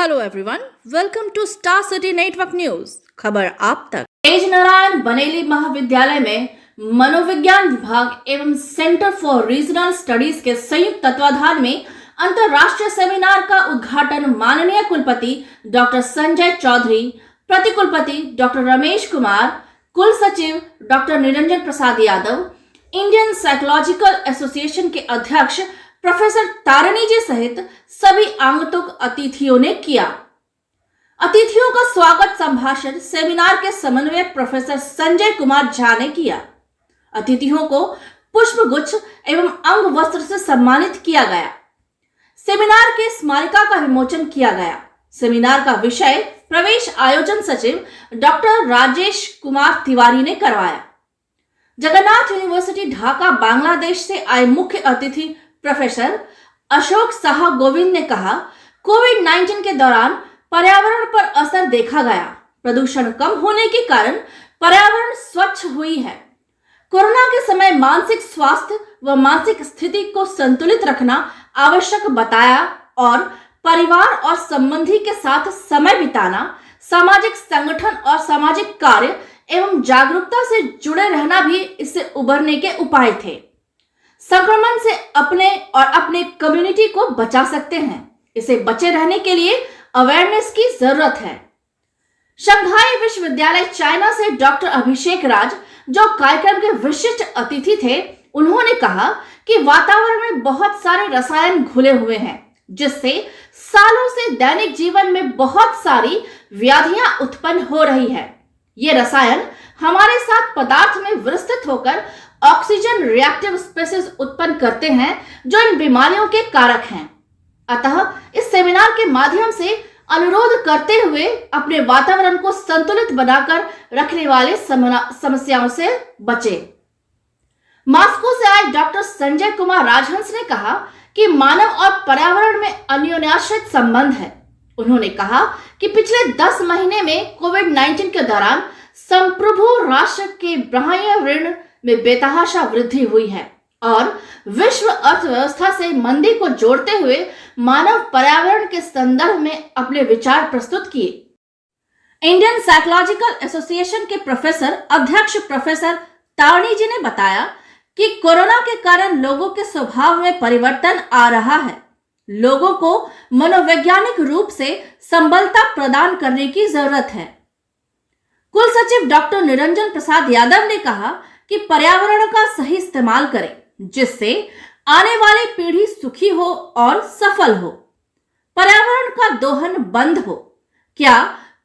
Hello everyone, welcome to star city network news. खबर आप तक। तेज नारायण बनेली महाविद्यालय में मनोविज्ञान विभाग एवं सेंटर फॉर रीजनल स्टडीज के संयुक्त तत्वाधान में अंतरराष्ट्रीय सेमिनार का उद्घाटन माननीय कुलपति डॉक्टर संजय चौधरी, प्रतिकुलपति डॉक्टर रमेश कुमार, कुल सचिव doctor Niranjan Prasad Yadav, Indian psychological association के अध्यक्ष प्रोफेसर तारिणी जी सहित सभी आगंतुक अतिथियों ने किया। अतिथियों का स्वागत संभाषण सेमिनार के समन्वयक प्रोफेसर संजय कुमार झा ने किया। अतिथियों को पुष्प गुच्छ एवं अंग वस्त्र से सम्मानित किया गया। सेमिनार के स्मारिका का विमोचन किया गया। सेमिनार का विषय प्रवेश आयोजन सचिव डॉक्टर राजेश कुमार तिवारी ने करवाया। जगन्नाथ यूनिवर्सिटी ढाका बांग्लादेश से आए मुख्य अतिथि प्रोफेसर अशोक साहा गोविंद ने कहा, कोविड-19 के दौरान पर्यावरण पर असर देखा गया। प्रदूषण कम होने के कारण पर्यावरण स्वच्छ हुई है। कोरोना के समय मानसिक स्वास्थ्य व मानसिक स्थिति को संतुलित रखना आवश्यक बताया और परिवार और संबंधी के साथ समय बिताना, सामाजिक संगठन और सामाजिक कार्य एवं जागरूकता से जुड़े रहना भी इससे उबरने के उपाय थे। संक्रमण से अपने और अपने कम्युनिटी को बचा सकते हैं। इसे बचे रहने के लिए अवेयरनेस की जरूरत है। शंघाई विश्वविद्यालय चाइना से डॉक्टर अभिषेक राज, जो कार्यक्रम के विशिष्ट अतिथि थे, उन्होंने कहा कि वातावरण में बहुत सारे रसायन घुले हुए हैं, जिससे सालों से दैनिक जीवन में बहुत सारी व्याधियां उत्पन्न हो रही है। ये रसायन हमारे साथ पदार्थ में विस्तृत होकर ऑक्सीजन रिएक्टिव स्पीसीज उत्पन्न करते हैं, जो इन बीमारियों के कारक हैं। अतः इस सेमिनार के माध्यम से अनुरोध करते हुए अपने वातावरण को संतुलित बनाकर रखने वाले समस्याओं से बचें। मॉस्को से आए डॉक्टर संजय कुमार राजहंस ने कहा कि मानव और पर्यावरण में अन्योन्याश्रित संबंध है। उन्होंने कहा कि पिछले 10 महीने में कोविड-19 के दौरान संप्रभु राष्ट्र के बाह्य ऋण में बेतहाशा वृद्धि हुई है और विश्व अर्थव्यवस्था से मंदी को जोड़ते हुए मानव पर्यावरण के संदर्भ में अपने विचार प्रस्तुत किए। इंडियन साइकोलॉजिकल एसोसिएशन के अध्यक्ष प्रोफेसर तारिणी जी ने बताया कि कोरोना के कारण लोगों के स्वभाव में परिवर्तन आ रहा है। लोगों को मनोवैज्ञानिक रूप से संबलता प्रदान करने की जरूरत है। कुल सचिव डॉक्टर निरंजन प्रसाद यादव ने कहा कि पर्यावरण का सही इस्तेमाल करें, जिससे आने वाली पीढ़ी सुखी हो और सफल हो। पर्यावरण का दोहन बंद हो। क्या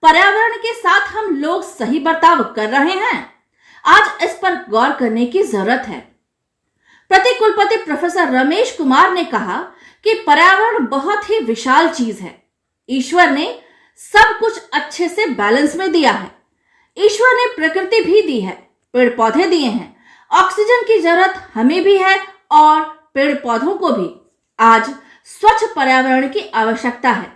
पर्यावरण के साथ हम लोग सही बर्ताव कर रहे हैं? आज इस पर गौर करने की जरूरत है। प्रतिकुलपति प्रोफेसर रमेश कुमार ने कहा कि पर्यावरण बहुत ही विशाल चीज है। ईश्वर ने सब कुछ अच्छे से बैलेंस में दिया है। ईश्वर ने प्रकृति भी दी है, पेड़ पौधे दिए हैं, ऑक्सीजन की जरूरत हमें भी है और पेड़ पौधों को भी। आज स्वच्छ पर्यावरण की आवश्यकता है।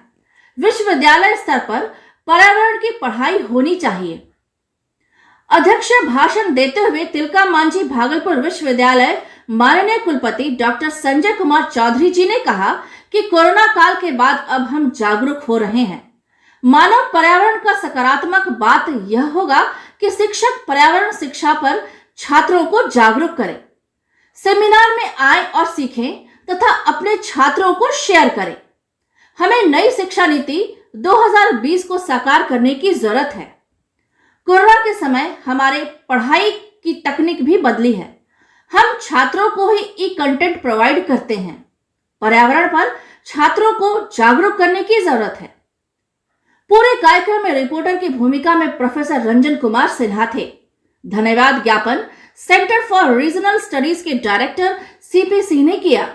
विश्वविद्यालय स्तर पर पर्यावरण की पढ़ाई होनी चाहिए। अध्यक्ष भाषण देते हुए तिलका मांझी भागलपुर विश्वविद्यालय माननीय कुलपति डॉक्टर संजय कुमार चौधरी जी ने कहा कि कोरोना काल के बाद अब हम जागरूक हो रहे हैं। मानव पर्यावरण का सकारात्मक बात यह होगा कि शिक्षक पर्यावरण शिक्षा पर छात्रों को जागरूक करें, सेमिनार में आए और सीखें तथा अपने छात्रों को शेयर करें। हमें नई शिक्षा नीति 2020 को साकार करने की जरूरत है। कोरोना के समय हमारे पढ़ाई की तकनीक भी बदली है। हम छात्रों को ही ई कंटेंट प्रोवाइड करते हैं। पर्यावरण पर छात्रों को जागरूक करने की जरूरत है। पूरे कार्यक्रम में रिपोर्टर की भूमिका में प्रोफेसर रंजन कुमार सिन्हा थे। धन्यवाद ज्ञापन सेंटर फॉर रीजनल स्टडीज के डायरेक्टर सीपी सिंह ने किया।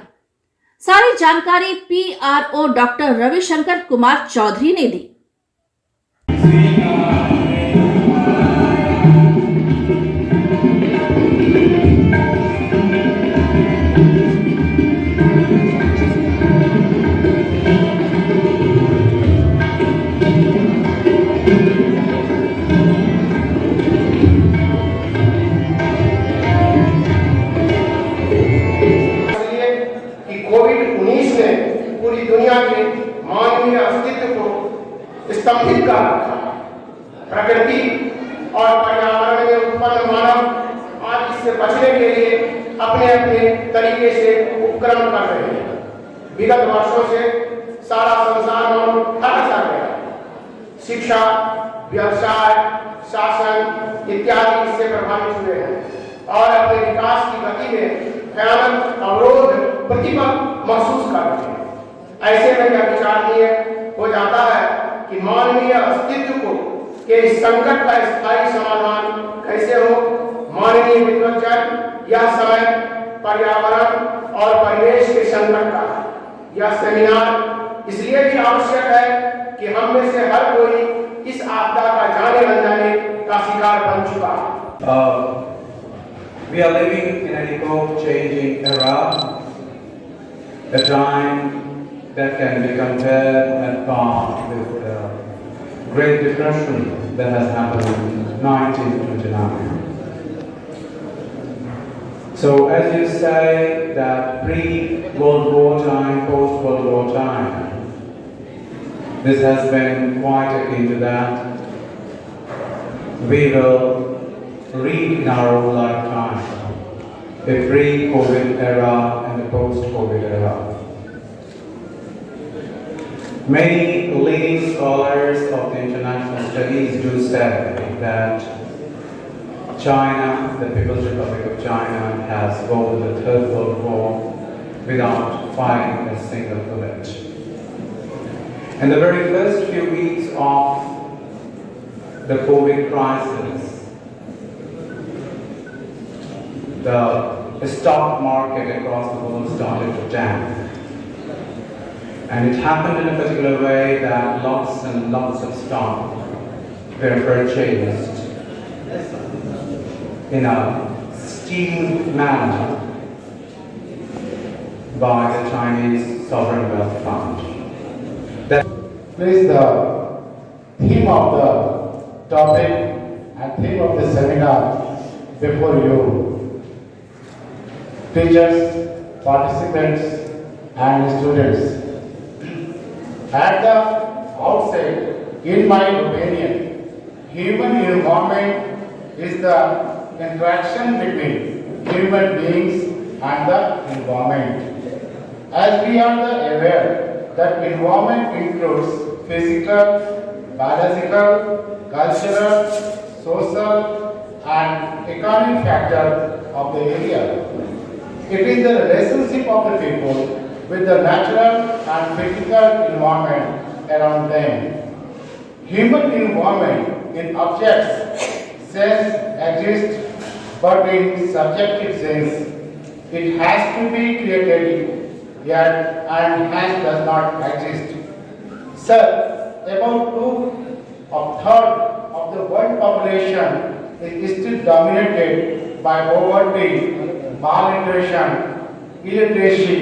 सारी जानकारी पीआरओ डॉक्टर रविशंकर कुमार चौधरी ने दी। कोविड-19 ने पूरी दुनिया के मानवीय अस्तित्व को प्रतिबंधित कर रखा है। प्रकृति और पर्यावरण में उत्पन्न मानव आज इससे बचने के लिए अपने अपने तरीके से उपक्रम कर रहे हैं। विगत वर्षों से सारा संसार मानो थक सा गया। शिक्षा, व्यवसाय, शासन इत्यादि इससे प्रभावित हुए हैं और अपने विकास की गति में भयानक अवरोध प्रतिबंध महसूस कर रहे हैं। ऐसे में यह विचारणीय हो जाता है कि मानवीय अस्तित्व को के इस संकट का स्थायी समाधान कैसे हो। माननीय विद्वज्जन यह समय पर्यावरण और परिवेश के संकट का है। यह सेमिनार इसलिए भी आवश्यक है कि हम में से हर कोई इस आपदा का जाने अनजाने का शिकार बन चुका है। We are living in an epoch-changing era, a time that can be compared at par with the Great Depression that has happened in 1929. So as you say that pre-World War time, post-World War time, this has been quite akin to that. We will read in our own lifetime a pre-COVID era and a post-COVID era. Many leading scholars of the international studies do say that China, the People's Republic of China, has won the Third World War without firing a single bullet. In the very first few weeks of the COVID crisis, the stock market across the world started to tank. And it happened in a particular way that lots and lots of stock were purchased in a steamed manner by the Chinese Sovereign Wealth Fund. That Please, the theme of the topic and theme of the seminar before you. Teachers, participants and students. At the outset, in my opinion, human environment is the interaction between human beings and the environment. As we are aware that environment includes physical, biological, cultural, social and economic factors of the area. It is the relationship of the people with the natural and physical environment around them. Human environment in objects sense exists, but in subjective sense it has to be created yet and hence does not exist. Sir, about 2/3 of the world population is still dominated by poverty, malnutrition, illiteracy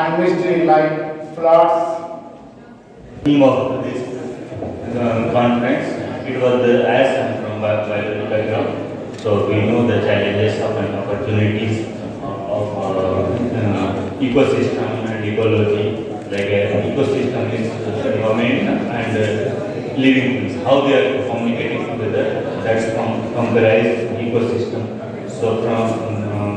and mystery like floods. Theme of this conference, it was the as I'm from biology background, so we know the challenges of and opportunities of ecosystem and ecology. Like ecosystem is environment and living things, how they are communicating together. That's comprised ecosystem. So from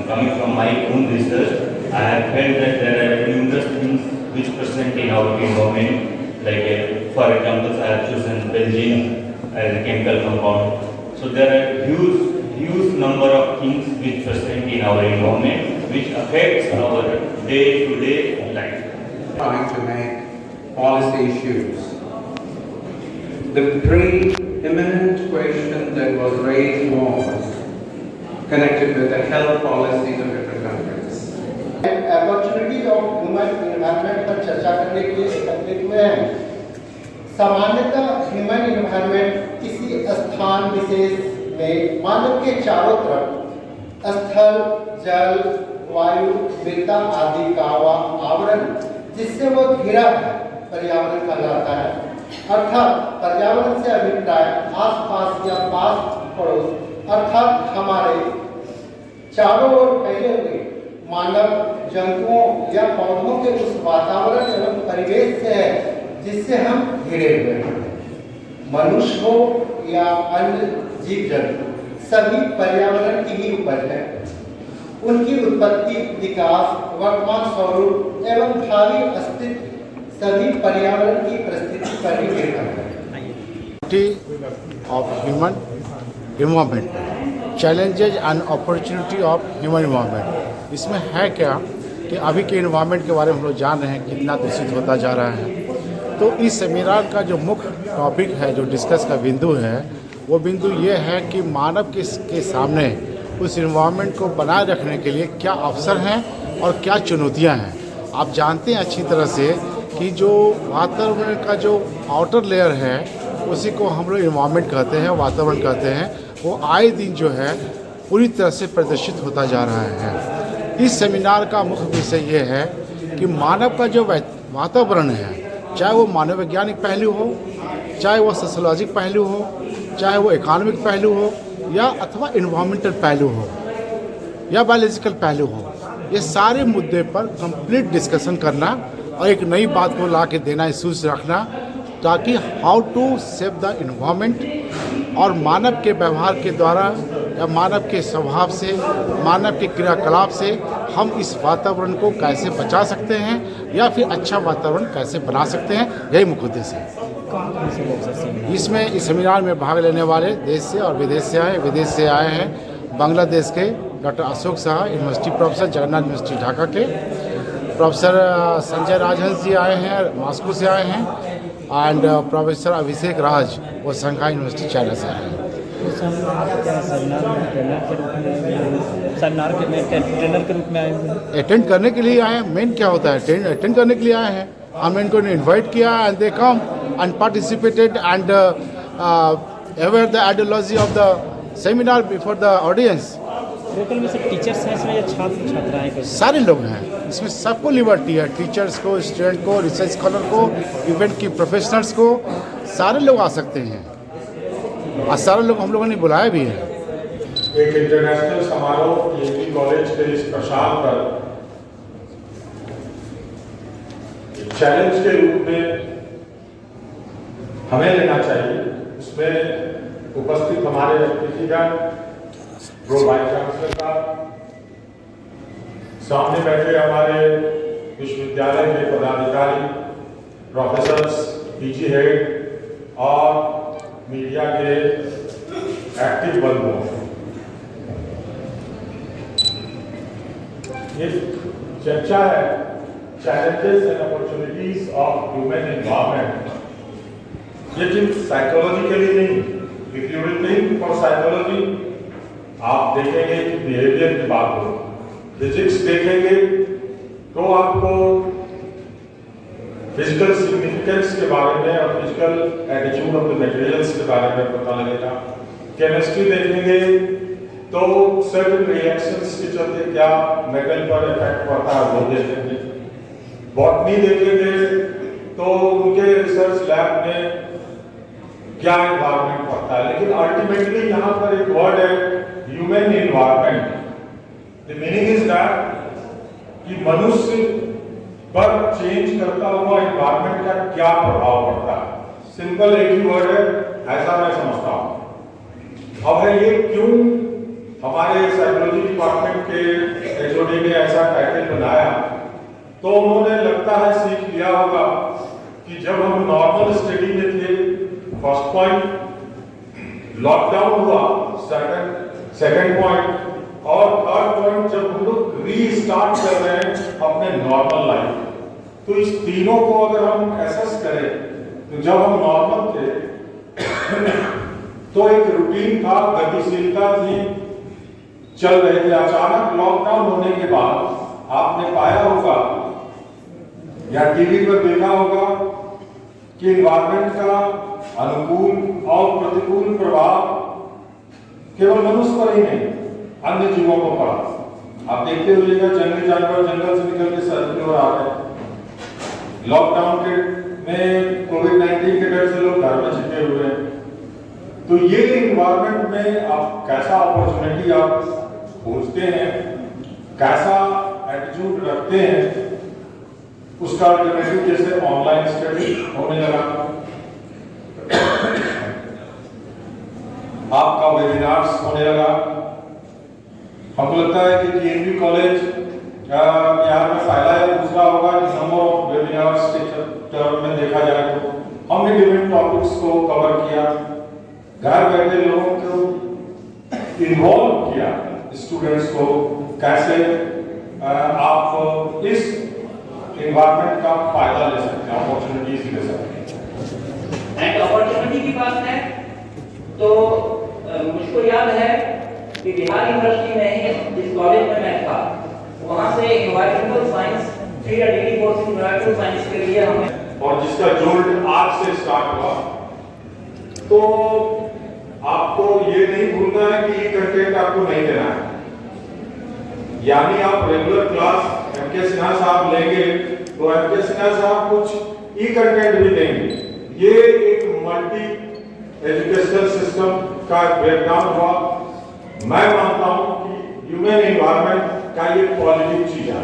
coming from my own research, I have felt that there are numerous things which present in our environment. Like for example, I have chosen benzene as a chemical compound. So there are huge number of things which present in our environment which affects our day-to-day life. trying to make policy issues. The preeminent question that was raised was connected with the health policies of different countries. Opportunity of human environment पर चर्चा करने के लिए एकत्रित हुए हैं। सामान्यतः human environment किसी स्थान विशेष में मानव के चारों तरफ स्थल, जल, वायु, मृदा आदि का आवरण जिससे वो घिरा है पर्यावरण कहलाता है। अर्थात पर्यावरण से अभिप्राय आसपास या पास पड़ोस अर्थात हमारे चारों ओर फैले हुए मानव, जंतुओं या पौधों के उस वातावरण एवं परिवेश से है जिससे हम घिरे हुए हैं। मनुष्य हो या अन्य जीव जंतु, सभी पर्यावरण की ही उपज है। उनकी उत्पत्ति, विकास, वर्तमान स्वरूप एवं भावी अस्तित्व सभी पर्यावरण की परिस्थिति पर ही निर्भर है। of human environment, challenges and opportunity of human environment। इसमें है क्या कि अभी के इन्वायरमेंट के बारे में हम लोग जान रहे हैं कितना दूषित होता जा रहा है। तो इस सेमिनार का जो मुख्य टॉपिक है, जो डिस्कस का बिंदु है, वो बिंदु ये है कि मानव के सामने उस इन्वायरमेंट को बनाए रखने के लिए क्या अवसर हैं और क्या चुनौतियां हैं। आप जानते हैं अच्छी तरह से कि जो वातावरण का जो आउटर लेयर है उसी को हम लोग इन्वायरमेंट कहते हैं, वातावरण कहते हैं, वो आए दिन जो है पूरी तरह से प्रदर्शित होता जा रहा है। इस सेमिनार का मुख्य विषय ये है कि मानव का जो वातावरण है, चाहे वो मानव वैज्ञानिक पहलू हो, चाहे वो सोशोलॉजिक पहलू हो, चाहे वो इकोनॉमिक पहलू हो, या अथवा इन्वायरमेंटल पहलू हो या बायोलॉजिकल पहलू हो, ये सारे मुद्दे पर कंप्लीट डिस्कशन करना और एक नई बात को ला के देना, इश्यूज रखना, ताकि how to save the environment और मानव के व्यवहार के द्वारा या मानव के स्वभाव से, मानव के क्रियाकलाप से हम इस वातावरण को कैसे बचा सकते हैं या फिर अच्छा वातावरण कैसे बना सकते हैं, यही मुख्य उद्देश्य है। इसमें इस सेमिनार में भाग लेने वाले देश से और विदेश से आए। विदेश से आए हैं बांग्लादेश के doctor Ashok Shah, university professor, Jagannath university Dhaka के। प्रोफेसर संजय राजहंस जी आए हैं, मॉस्को से आए हैं। एंड प्रोफेसर अभिषेक राज, वो शंघाई यूनिवर्सिटी चाइना से आए हैं। सेमिनार में ट्रेनर के रूप में आए हैं, अटेंड करने के लिए आए हैं। मेन क्या होता है, अटेंड करने के लिए आए हैं। हमने इनको इन्वाइट किया and they come and participated and aware the ideology of the seminar before the audience. Local में सब टीचर्स हैं इसमें या छात्र छात्राएं? सारे लोग हैं इसमें, सबको लिबर्टी है, टीचर्स को, स्टूडेंट को, रिसर्च स्कॉलर को, इवेंट की प्रोफेशनल्स को, सारे लोग आ सकते हैं और सारे लोग हम लोगों ने बुलाया भी है। एक इंटरनेशनल समारोह केंद्रीय कॉलेज के इस प्रशांत पर चैलेंज के रूप में हमें लेना चाहिए। उसमें उपस्थित हमारे अतिथिगण, प्रो वाइस चांसलर का, सामने बैठे हमारे विश्वविद्यालय के पदाधिकारी, प्रोफेसर्स, पीजी हेड और मीडिया के एक्टिव बंधुओं, ये चर्चा है challenges and opportunities of human environment। ये सिर्फ साइकोलॉजिकली नहीं, if you will think for psychology, आप देखेंगे कि बिहेवियर की बात हो, फिजिक्स देखेंगे तो आपको फिजिकल सिग्निफिकेंस के बारे में और physical attitude of the materials के बारे में पता लगेगा। केमिस्ट्री देखेंगे तो सर्टेन रिएक्शंस के चलते क्या मेटल पर इफेक्ट पड़ता है वो देखेंगे। बॉटनी देखेंगे तो उनके रिसर्च लैब में क्या एनवायरनमेंट पड़ता है। लेकिन अल्टीमेटली यहाँ पर एक वर्ड है human environment. The meaning is that कि मनुष्य पर चेंज करता हुआ एनवायरनमेंट का क्या प्रभाव पड़ता है। सिंपल एक ही वर्ड है, ऐसा मैं समझता हूँ। अब है ये क्यों हमारे साइकोलॉजी डिपार्टमेंट के एचओडी ने ऐसा टाइटल बनाया, तो उन्होंने लगता है सीख लिया होगा कि जब हम नॉर्मल स्टडी में थे, फर्स्ट पॉइंट लॉकडाउन हुआ, सेकंड पॉइंट, और थर्ड पॉइंट जब हम लोग रीस्टार्ट कर रहे हैं अपने नॉर्मल लाइफ, तो इस तीनों को अगर हम एसेस करें तो जब हम नॉर्मल थे तो एक रूटीन था, गतिशीलता थी, चल रहे थे। अचानक लॉकडाउन होने के बाद आपने पाया होगा या टीवी पर देखा होगा कि एनवायरनमेंट का अनुकूल और प्रतिकूल प्रभाव केवल मनुष्य पर ही नहीं, अन्य जीवों को पड़ा। आप देखते होइएगा जंगली जानवर जंगल से निकल के सड़क की ओर आ गए। लॉकडाउन के में कोविड-19 के डर से लोग घर में छिपे हुए हैं। तो ये एनवायरनमेंट में आप कैसा अपॉर्चुनिटी आप खोजते हैं, कैसा एटीट्यूड रखते हैं, उसका अल्टरनेटिव जैसे ऑनलाइन स्टडी होने लगा। आपका वेबिनार्स होने लगा। हमको लगता है कि TNB कॉलेज यहाँ में फैला है, दूसरा होगा कि नंबर ऑफ वेबिनार्स के टर्म में देखा जाए तो हमने डिफरेंट टॉपिक्स को कवर किया, घर बैठे लोगों को इन्वॉल्व किया, स्टूडेंट्स को कैसे आप इस एनवायरनमेंट का फायदा ले सकते हैं, अपॉर्चुनिटीज ले सकते हैं। एंड अपॉर्चुनिटी की बात है तो मुझको याद है कि बिहार यूनिवर्सिटी में जिस कॉलेज में मैं था वहाँ से environmental science 3 degree course in environmental science के लिए हमें, और जिसका जोल्ट आज से स्टार्ट हुआ, तो आपको ये नहीं भूलना है कि ये कंटेंट आपको नहीं देना है। यानी आप रेगुलर क्लास एमके सिन्हा साहब लेंगे तो एमके सिन्हा साहब कुछ ई कंटेंट भी देंगे। ये एक मल्टी एजुकेशनल सिस्टम का ब्रेकडाउन हुआ। मैं मानता हूं कि ह्यूमन एनवायरनमेंट का ये पॉजिटिव चीज है।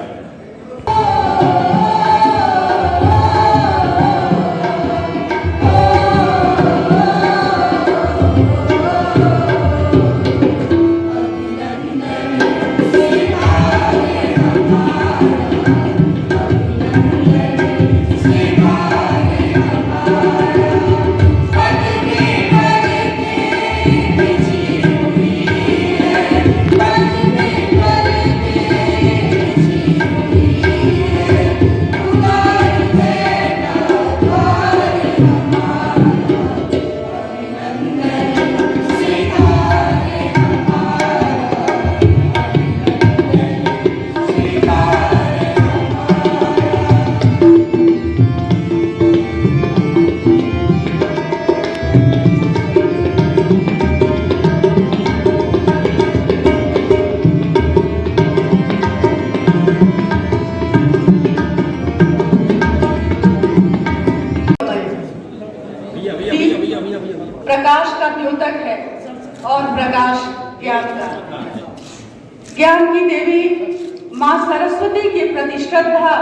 प्रकाश का द्योतक है और प्रकाश ज्ञान का। ज्ञान की देवी मां सरस्वती के प्रति श्रद्धा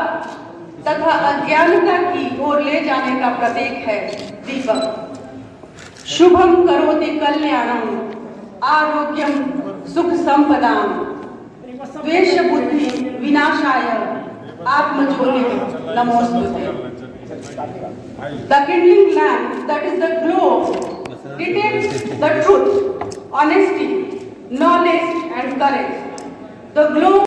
तथा अज्ञानता की ओर ले जाने का प्रतीक है दीपक। शुभम करोति कल्याणम आरोग्यम सुख संपदाम द्वेष बुद्धि विनाशाय आत्मज्योति नमोस्तुते। The kindling lamp that is the glow details the truth, honesty, knowledge and courage. The glow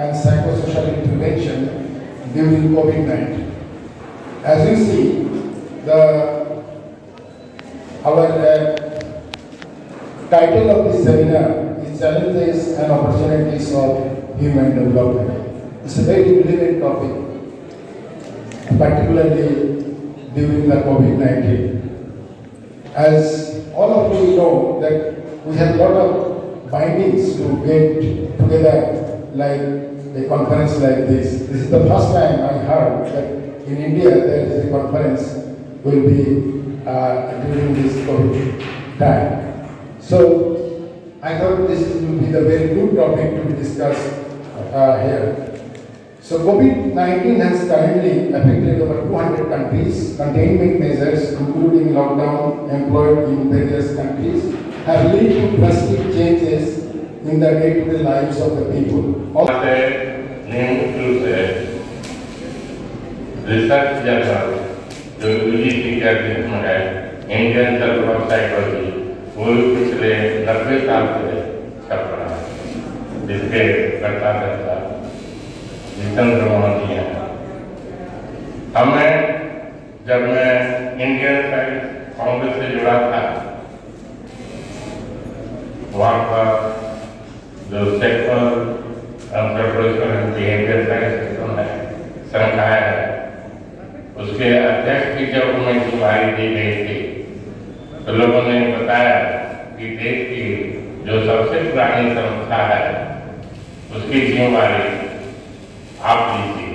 and psychosocial intervention during COVID-19. As you see, our title of this seminar is Challenges and Opportunities of Human Development. It's a very relevant topic. particularly during the COVID-19. As all of you know that we have a lot of bindings to get together like a conference like this. This is the first time I heard that in India there is a conference will be during this COVID time. So I thought this will be the very good topic to be discussed here. So COVID-19 has currently affected over 200 countries. Containment measures, including lockdown employed in various countries, have led to drastic changes in the day-to-day lives of the people. Research journal जो UGC के अध्यक्ष में है, Indian journal of psychology, वो पिछले 90 साल से छप रहा है, जिसके कर्ता धर्ता जितेंद्र मोहन हैं। हमें जब मैं इंडियन साइंस कांग्रेस से जुड़ा था, वहाँ पर जो sexual anthropological and behaviour science system है, संकाय है, उसके अध्यक्ष की जब उन्हें जिम्मेदारी दी गई थी, तो लोगों ने बताया कि देश की जो सबसे पुरानी संस्था है, उसकी जिम्मेदारी आप लीजिए।